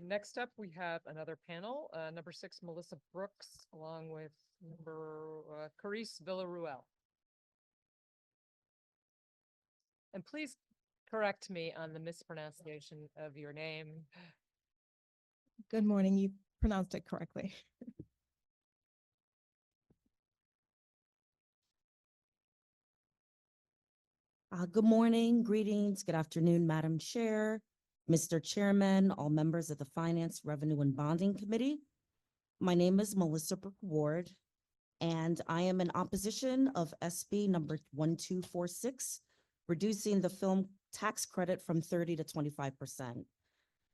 Next up, we have another panel, number 6, Melissa Brooks, along with number Coryse Villaroel. And please correct me on the mispronunciation of your name. Good morning. You pronounced it correctly. Good morning, greetings, good afternoon, Madam Chair, Mr. Chairman, all members of the Finance, Revenue, and Bonding Committee. My name is Melissa Brooke Ward, and I am in opposition of SB number 1246, reducing the film tax credit from 30 to 25%.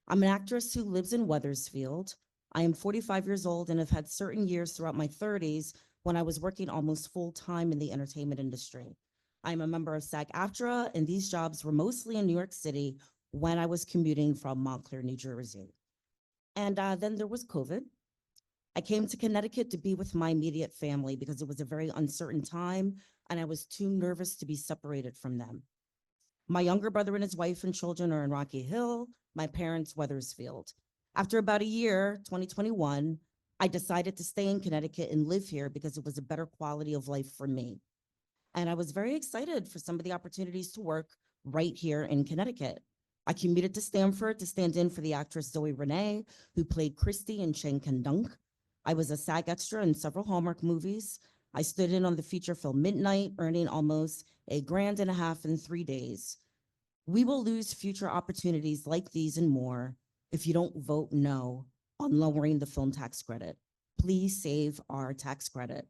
I'm an actress who lives in Wethersfield. I am 45 years old and have had certain years throughout my 30s when I was working almost full-time in the entertainment industry. I'm a member of SAG-AFTRA, and these jobs were mostly in New York City when I was commuting from Montclair, New Jersey. And then there was COVID. I came to Connecticut to be with my immediate family because it was a very uncertain time, and I was too nervous to be separated from them. My younger brother and his wife and children are in Rocky Hill, my parents, Wethersfield. After about a year, 2021, I decided to stay in Connecticut and live here because it was a better quality of life for me. And I was very excited for some of the opportunities to work right here in Connecticut. I commuted to Stamford to stand in for the actress Zoe Renee, who played Christy in Chen Can Dunk. I was a SAG extra in several Hallmark movies. I stood in on the feature film Midnight, earning almost $1.5 grand in 3 days. We will lose future opportunities like these and more if you don't vote no on lowering the film tax credit. Please save our tax credit.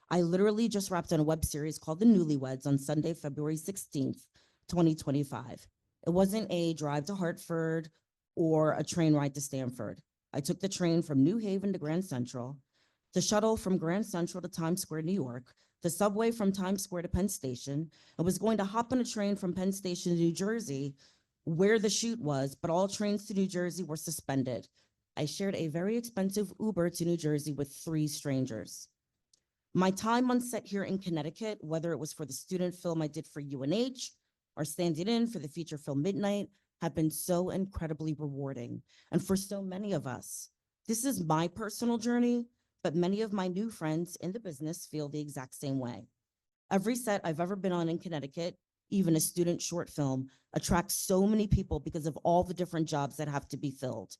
I literally just wrapped on a web series called The Newlyweds on Sunday, February 16th, 2025. It wasn't a drive to Hartford or a train ride to Stamford. I took the train from New Haven to Grand Central, the shuttle from Grand Central to Times Square, New York, the subway from Times Square to Penn Station. I was going to hop on a train from Penn Station to New Jersey, where the shoot was, but all trains to New Jersey were suspended. I shared a very expensive Uber to New Jersey with 3 strangers. My time on set here in Connecticut, whether it was for the student film I did for UNH or standing in for the feature film Midnight, have been so incredibly rewarding. And for so many of us, this is my personal journey, but many of my new friends in the business feel the exact same way. Every set I've ever been on in Connecticut, even a student short film, attracts so many people because of all the different jobs that have to be filled.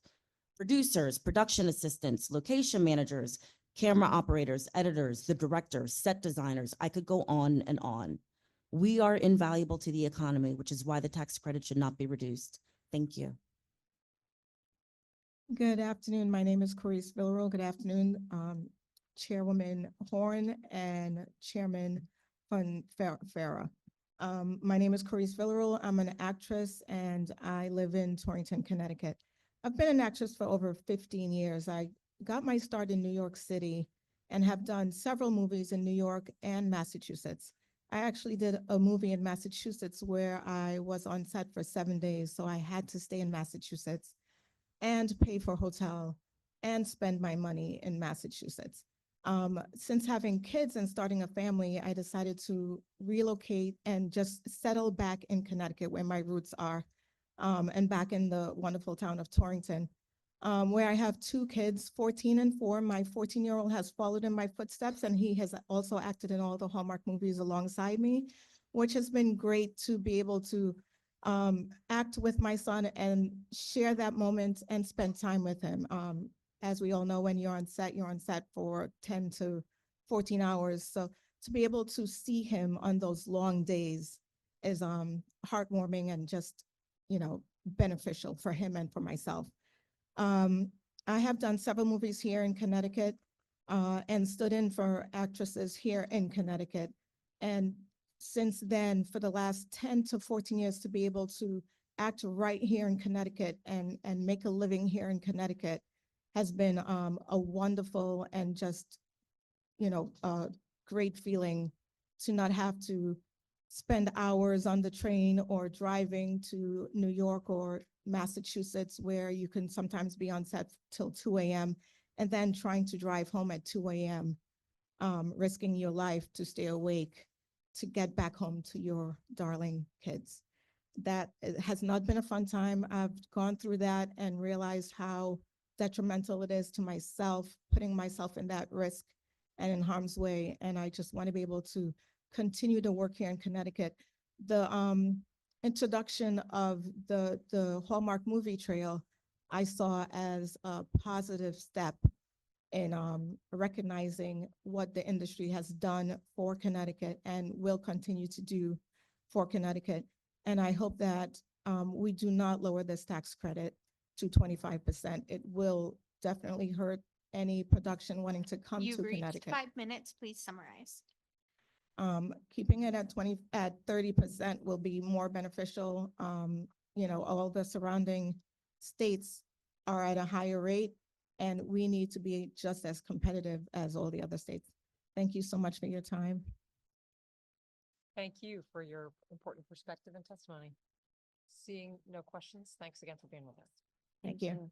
Producers, production assistants, location managers, camera operators, editors, the directors, set designers, I could go on and on. We are invaluable to the economy, which is why the tax credit should not be reduced. Thank you. Good afternoon. My name is Coryse Villaroel. Good afternoon, Chairwoman Horn and Chairman Farah. My name is Coryse Villaroel. I'm an actress and I live in Torrington, Connecticut. I've been an actress for over 15 years. I got my start in New York City and have done several movies in New York and Massachusetts. I actually did a movie in Massachusetts where I was on set for 7 days, so I had to stay in Massachusetts and pay for hotel and spend my money in Massachusetts. Since having kids and starting a family, I decided to relocate and just settle back in Connecticut where my roots are, and back in the wonderful town of Torrington, where I have 2 kids, 14 and 4. My 14-year-old has followed in my footsteps, and he has also acted in all the Hallmark movies alongside me, which has been great to be able to act with my son and share that moment and spend time with him. As we all know, when you're on set for 10 to 14 hours. So to be able to see him on those long days is heartwarming and just, beneficial for him and for myself. I have done several movies here in Connecticut and stood in for actresses here in Connecticut. And since then, for the last 10 to 14 years, to be able to act right here in Connecticut and make a living here in Connecticut has been a wonderful and just, great feeling to not have to spend hours on the train or driving to New York or Massachusetts, where you can sometimes be on set till 2 a.m. and then trying to drive home at 2 a.m., risking your life to stay awake to get back home to your darling kids. that it has not been a fun time. I've gone through that and realized how detrimental it is to myself, putting myself in that risk and in harm's way. And I just want to be able to continue to work here in Connecticut. The introduction of the Hallmark movie trail, I saw as a positive step in recognizing what the industry has done for Connecticut and will continue to do for Connecticut. And I hope that we do not lower this tax credit to 25%. It will definitely hurt any production wanting to come You've to reached Connecticut. 5 minutes. Please summarize. Keeping it at 30% will be more beneficial. All the surrounding states are at a higher rate, and we need to be just as competitive as all the other states. Thank you so much for your time. Thank you for your important perspective and testimony. Seeing no questions, thanks again for being with us. Thank you.